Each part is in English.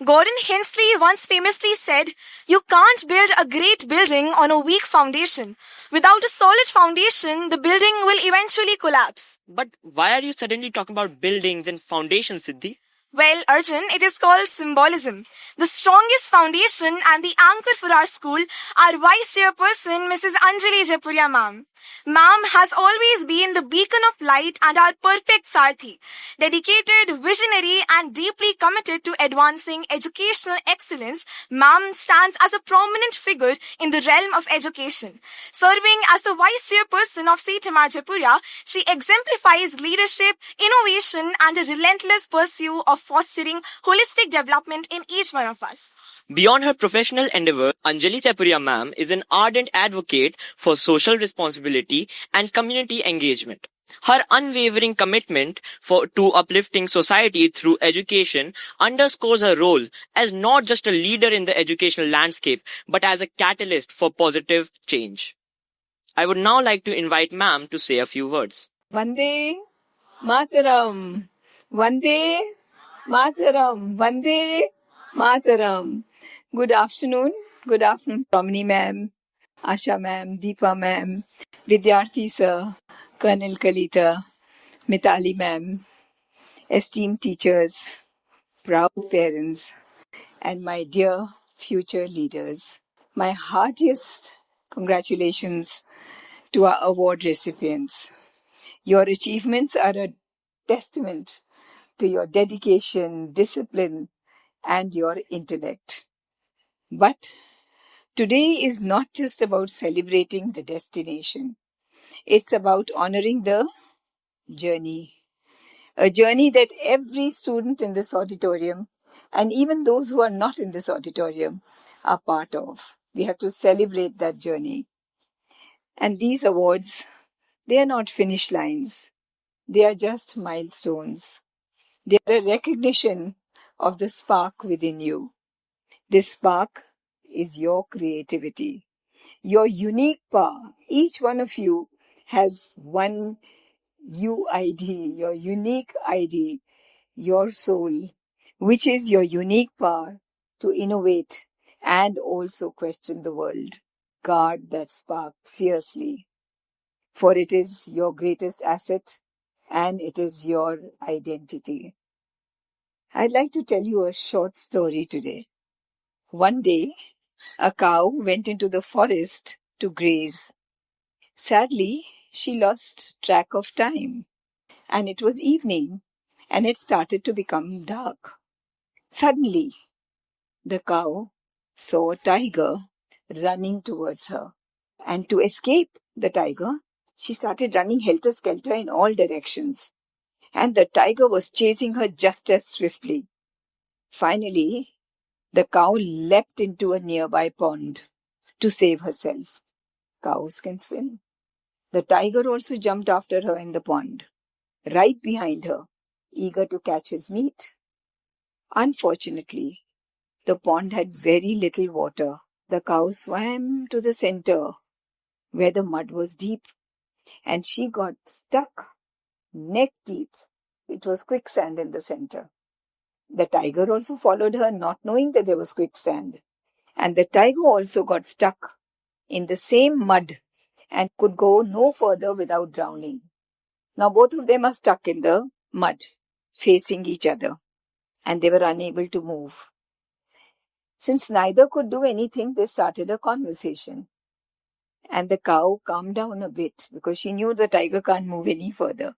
Gordon Hensley once famously said, "You can't build a great building on a weak foundation. Without a solid foundation, the building will eventually collapse." But why are you suddenly talking about buildings and foundations, Siddhi? Well, Arjun, it is called symbolism. The strongest foundation and the anchor for our school, our Vice Chairperson, Mrs. Anjali Jaipuria Ma'am. Ma'am has always been the beacon of light and our perfect Sarthi. Dedicated, visionary, and deeply committed to advancing educational excellence, Ma'am stands as a prominent figure in the realm of education. Serving as the Vice Chairperson of Seth M.R. Jaipuria, she exemplifies leadership, innovation, and a relentless pursuit of fostering holistic development in each one of us. Beyond her professional endeavor, Anjali Jaipuria Ma'am is an ardent advocate for social responsibility and community engagement. Her unwavering commitment to uplifting society through education underscores her role as not just a leader in the educational landscape, but as a catalyst for positive change. I would now like to invite Ma'am to say a few words. Vande Mataram. Vande Mataram. Vande Mataram. Good afternoon, Romini Ma'am, Asha Ma'am, Deepa Ma'am, Vidyarthi Sir, Colonel Kalita, Mitali Ma'am, esteemed teachers, proud parents, and my dear future leaders. My heartiest congratulations to our award recipients. Your achievements are a testament to your dedication, discipline, and your intellect. But today is not just about celebrating the destination. It's about honoring the journey. A journey that every student in this auditorium and even those who are not in this auditorium are part of. We have to celebrate that journey. And these awards, they are not finish lines. They are just milestones. They are a recognition of the spark within you. This spark is your creativity, your unique power. Each one of you has one UID, your unique ID, your soul, which is your unique power to innovate and also question the world. Guard that spark fiercely, for it is your greatest asset and it is your identity. I'd like to tell you a short story today. One day, a cow went into the forest to graze. Sadly, she lost track of time, and it was evening, and it started to become dark. Suddenly, the cow saw a tiger running towards her, and to escape the tiger, she started running helter-skelter in all directions, and the tiger was chasing her just as swiftly. Finally, the cow leapt into a nearby pond to save herself. Cows can swim. The tiger also jumped after her in the pond, right behind her, eager to catch his meat. Unfortunately, the pond had very little water. The cow swam to the center, where the mud was deep, and she got stuck neck deep. It was quicksand in the center. The tiger also followed her, not knowing that there was quicksand. And the tiger also got stuck in the same mud and could go no further without drowning. Now both of them are stuck in the mud, facing each other, and they were unable to move. Since neither could do anything, they started a conversation. And the cow calmed down a bit because she knew the tiger can't move any further.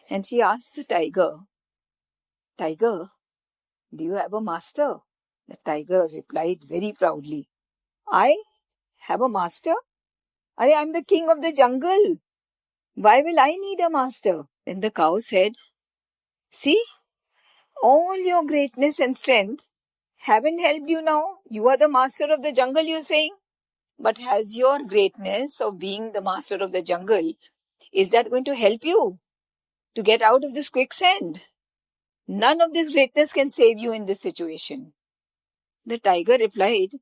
And she asked the tiger, "Tiger, do you have a master?" The tiger replied very proudly, "I have a master? I'm the king of the jungle. Why will I need a master?" Then the cow said, "See, all your greatness and strength haven't helped you now. You are the master of the jungle, you're saying. But has your greatness of being the master of the jungle, is that going to help you to get out of this quicksand? None of this greatness can save you in this situation." The tiger replied,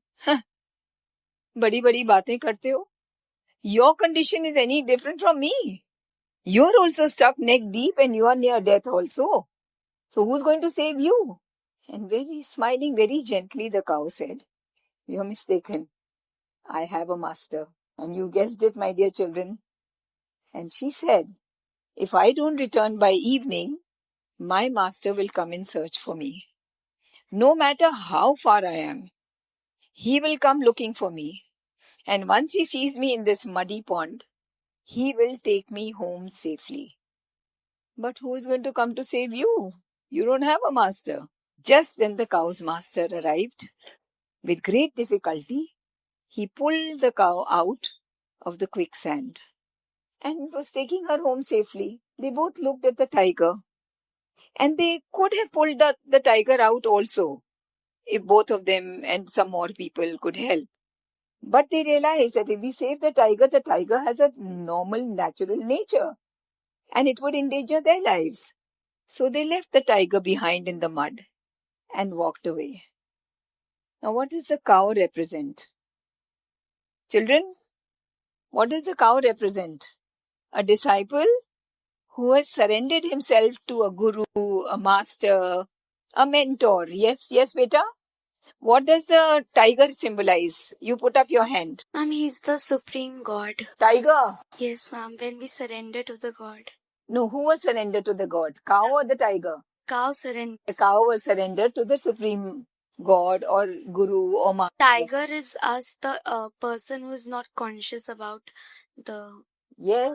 "Badi badi baatein karte ho. Your condition is any different from me. You're also stuck neck deep and you are near death also. So who's going to save you? And smiling very gently, the cow said, "You're mistaken. I have a master." And you guessed it, my dear children. And she said, "If I don't return by evening, my master will come in search for me. No matter how far I am, he will come looking for me. And once he sees me in this muddy pond, he will take me home safely." But who is going to come to save you? You don't have a master. Just then the cow's master arrived. With great difficulty, he pulled the cow out of the quicksand and was taking her home safely. They both looked at the tiger, and they could have pulled the tiger out also if both of them and some more people could help. But they realized that if we save the tiger has a normal, natural nature, and it would endanger their lives. So they left the tiger behind in the mud and walked away. Now, what does the cow represent? Children, what does the cow represent? A disciple who has surrendered himself to a guru, a master, a mentor. Yes, beta? What does the tiger symbolize? You put up your hand. Ma'am, he's the supreme God. Tiger? Yes, ma'am, when we surrender to the God. No, who was surrendered to the God? Cow or the tiger? Cow surrender. The cow was surrendered to the supreme God or guru or master. Tiger is us, the person who is not conscious about the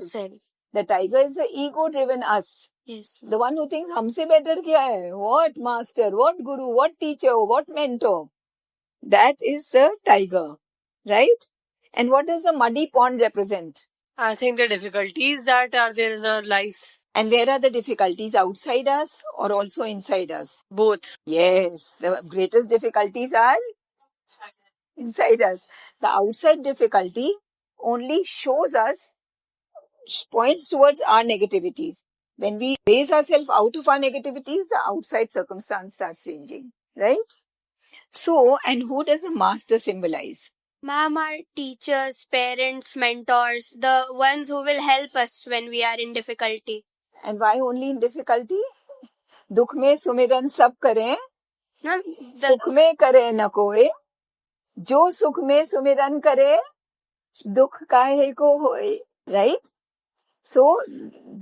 self. The tiger is the ego-driven us. Yes. The one who thinks, हमसे better क्या है? What master, what guru, what teacher, what mentor? That is the tiger, right? And what does the muddy pond represent? I think the difficulties that are there in our lives. And where are the difficulties? Outside us or also inside us? Both. Yes, the greatest difficulties are inside us. The outside difficulty only shows us, points towards our negativities. When we raise ourselves out of our negativities, the outside circumstance starts changing, right? So, and who does the master symbolize? Ma'am, our teachers, parents, mentors, the ones who will help us when we are in difficulty. And why only in difficulty? दुख में सुमिरन सब करें, सुख में करे न कोई, जो सुख में सुमिरन करे, दुख काहे को होए, right? So,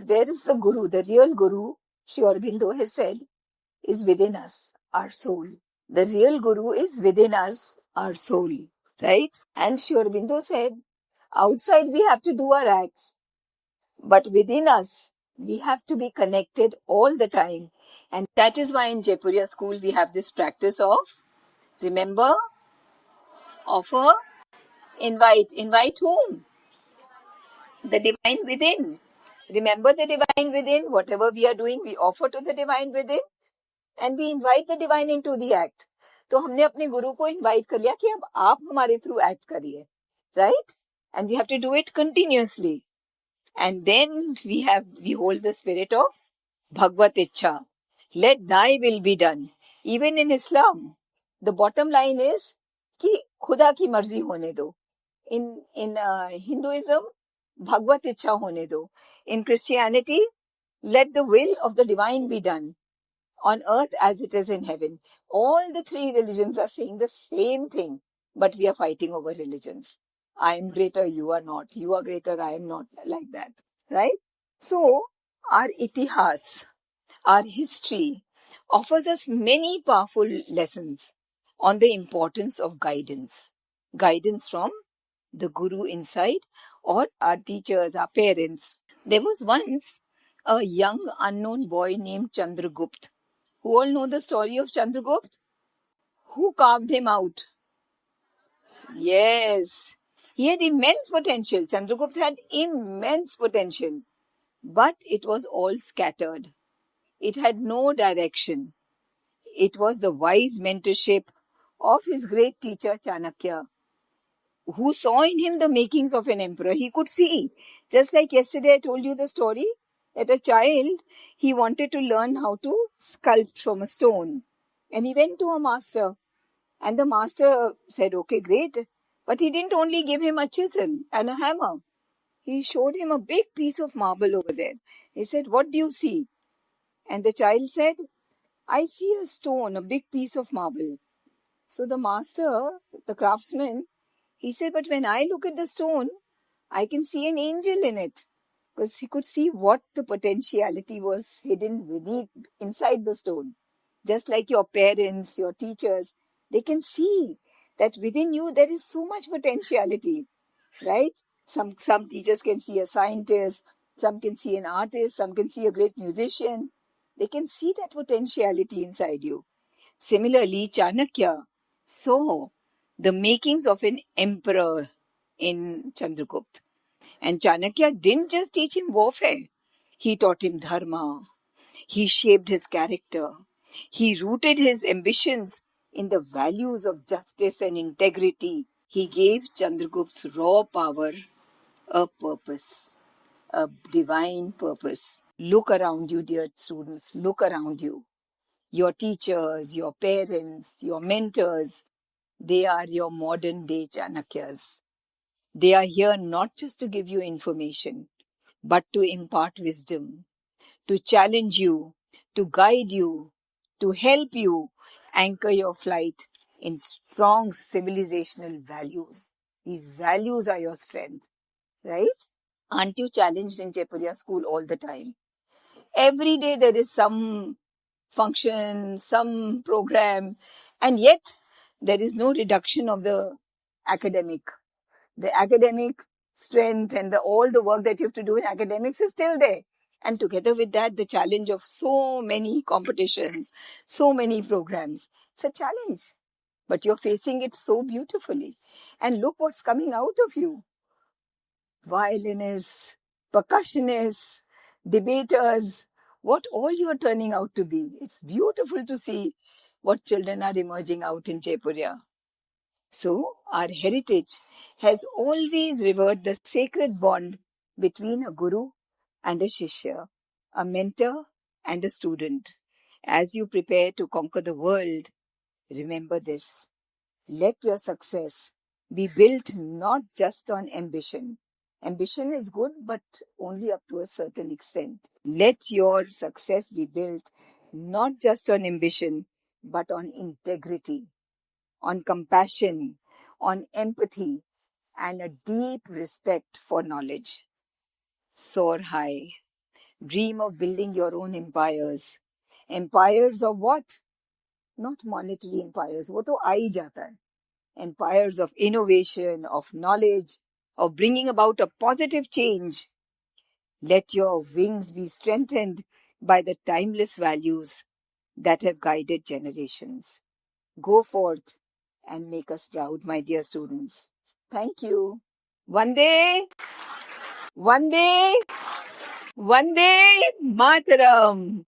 where is the guru? The real guru, Sri Aurobindo has said, is within us, our soul. The real guru is within us, our soul, right? And Sri Aurobindo said, outside we have to do our acts, but within us, we have to be connected all the time. And that is why in Jaipuria school we have this practice of remember, offer, invite. Invite whom? The divine within. Remember the divine within. Whatever we are doing, we offer to the divine within and we invite the divine into the act. तो हमने अपने गुरु को invite कर लिया कि अब आप हमारे through act करिए, right? And we have to do it continuously. And then we hold the spirit of Bhagvat Ichha. Let thy will be done. Even in Islam, the bottom line is कि खुदा की मर्जी होने दो. In Hinduism, Bhagvat Ichha hone do. In Christianity, let the will of the divine be done on earth as it is in heaven. All the three religions are saying the same thing, but we are fighting over religions. I am greater, you are not. You are greater, I am not. Like that, right? So, our itihas, our history, offers us many powerful lessons on the importance of guidance. Guidance from the guru inside or our teachers, our parents. There was once a young unknown boy named Chandragupta. Who all know the story of Chandragupta? Who carved him out? Yes. He had immense potential. Chandragupta had immense potential. But it was all scattered. It had no direction. It was the wise mentorship of his great teacher Chanakya, who saw in him the makings of an emperor. He could see. Just like yesterday I told you the story that a child, he wanted to learn how to sculpt from a stone. And he went to a master. And the master said, okay, great. But he didn't only give him a chisel and a hammer. He showed him a big piece of marble over there. He said, what do you see? And the child said, I see a stone, a big piece of marble. So the master, the craftsman, he said, but when I look at the stone, I can see an angel in it. Because he could see what the potentiality was hidden inside the stone. Just like your parents, your teachers, they can see that within you there is so much potentiality, right? Some teachers can see a scientist, some can see an artist, some can see a great musician. They can see that potentiality inside you. Similarly, Chanakya saw the makings of an emperor in Chandragupta. And Chanakya didn't just teach him warfare, he taught him dharma. He shaped his character. He rooted his ambitions in the values of justice and integrity. He gave Chandragupta's raw power a purpose, a divine purpose. Look around you, dear students. Look around you. Your teachers, your parents, your mentors, they are your modern day Chanakyas. They are here not just to give you information, but to impart wisdom, to challenge you, to guide you, to help you anchor your flight in strong civilizational values. These values are your strength, right? Aren't you challenged in Jaipuria school all the time? Every day there is some function, some program, and yet there is no reduction of the academic. The academic strength and all the work that you have to do in academics is still there. And together with that, the challenge of so many competitions, so many programs. It's a challenge, but you're facing it so beautifully. And look what's coming out of you. Violinists, percussionists, debaters, what all you're turning out to be. It's beautiful to see what children are emerging out in Jaipuria. So, our heritage has always revered the sacred bond between a guru and a shishya, a mentor and a student. As you prepare to conquer the world, remember this. Let your success be built not just on ambition. Ambition is good, but only up to a certain extent. Let your success be built not just on ambition, but on integrity, on compassion, on empathy, and a deep respect for knowledge. Soar high. Dream of building your own empires. Empires of what? Not monetary empires. वो तो आ ही जाता है. Empires of innovation, of knowledge, of bringing about a positive change. Let your wings be strengthened by the timeless values that have guided generations. Go forth and make us proud, my dear students. Thank you. Vande, Vande, Vande Mataram.